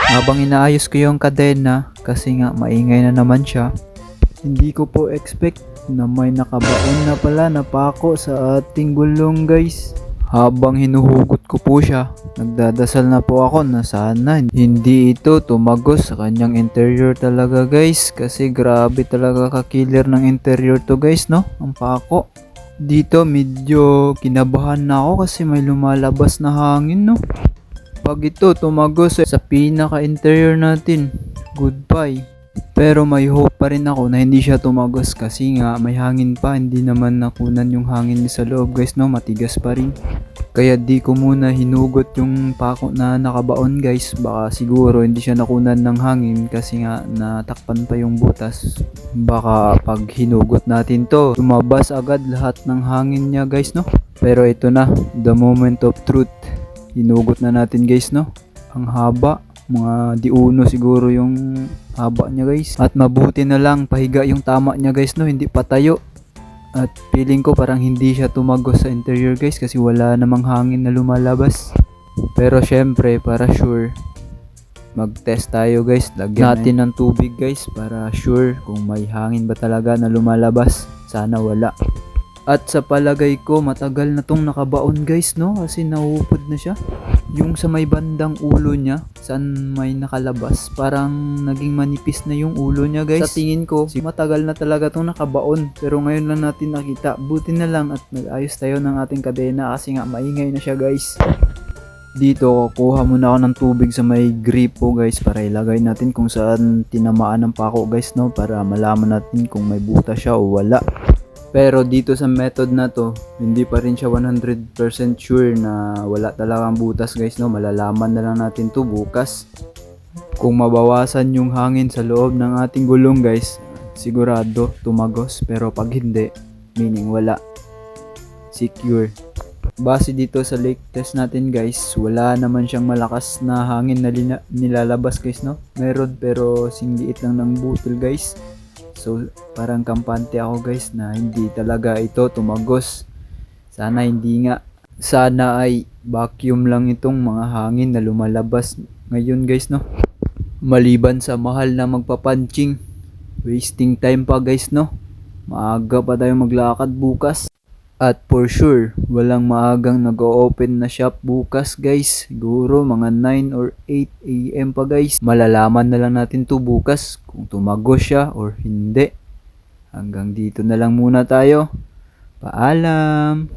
Habang inaayos ko yung kadena kasi nga maingay na naman siya, hindi ko po expect na may nakabaon na pala na pako sa ating gulong guys. Habang hinuhugot ko po siya, nagdadasal na po ako na sana hindi ito tumagos sa kanyang interior talaga guys. Kasi grabe talaga ka-killer ng interior to guys, no? Ang pako. Dito medyo kinabahan na ako kasi may lumalabas na hangin, no? Pag ito tumagos sa pinaka-interior natin, goodbye. Pero may hope pa rin ako na hindi siya tumagos kasi nga may hangin pa, hindi naman nakunan yung hangin sa loob guys, no, matigas pa rin. Kaya di ko muna hinugot yung pako na nakabaon guys, baka siguro hindi siya nakunan ng hangin kasi nga natakpan pa yung butas. Baka pag hinugot natin to, lumabas agad lahat ng hangin niya guys, no. Pero ito na, the moment of truth. Hinugot na natin guys, no. Ang haba, mga di uno siguro yung haba niya guys. At mabuti na lang pahiga yung tama niya guys, no, hindi patayo. At feeling ko parang hindi siya tumagos sa interior guys kasi wala namang hangin na lumalabas. Pero syempre para sure, mag-test tayo guys. Lagyan natin ng tubig guys para sure kung may hangin ba talaga na lumalabas. Sana wala. At sa palagay ko matagal na tong nakabaon guys, no, kasi nauupod na siya. Yung sa may bandang ulo niya, saan may nakalabas, parang naging manipis na yung ulo niya guys. Sa tingin ko, matagal na talaga tong nakabaon. Pero ngayon lang natin nakita. Buti na lang at nag-ayos tayo ng ating kadena kasi nga maingay na siya guys. Dito, kuha muna ako ng tubig sa may gripo guys para ilagay natin kung saan tinamaan ng pako guys, no, para malaman natin kung may butas siya o wala. Pero dito sa method na to, hindi pa rin siya 100% sure na wala talagang butas guys, no. Malalaman na lang natin to bukas. Kung mabawasan yung hangin sa loob ng ating gulong guys, sigurado tumagos. Pero pag hindi, meaning wala. Secure. Base dito sa leak test natin guys, wala naman siyang malakas na hangin na nilalabas guys, no. Meron pero singliit lang ng butol guys. So parang kampante ako guys na hindi talaga ito tumagos. Sana hindi nga. Sana ay vacuum lang itong mga hangin na lumalabas ngayon guys, no. Maliban sa mahal na magpapunching, wasting time pa guys, no. Maaga pa tayo maglakad bukas. At for sure, walang maagang nag-o-open na shop bukas guys. Siguro mga 9 or 8 AM pa guys. Malalaman na lang natin to bukas kung tumagos siya or hindi. Hanggang dito na lang muna tayo. Paalam!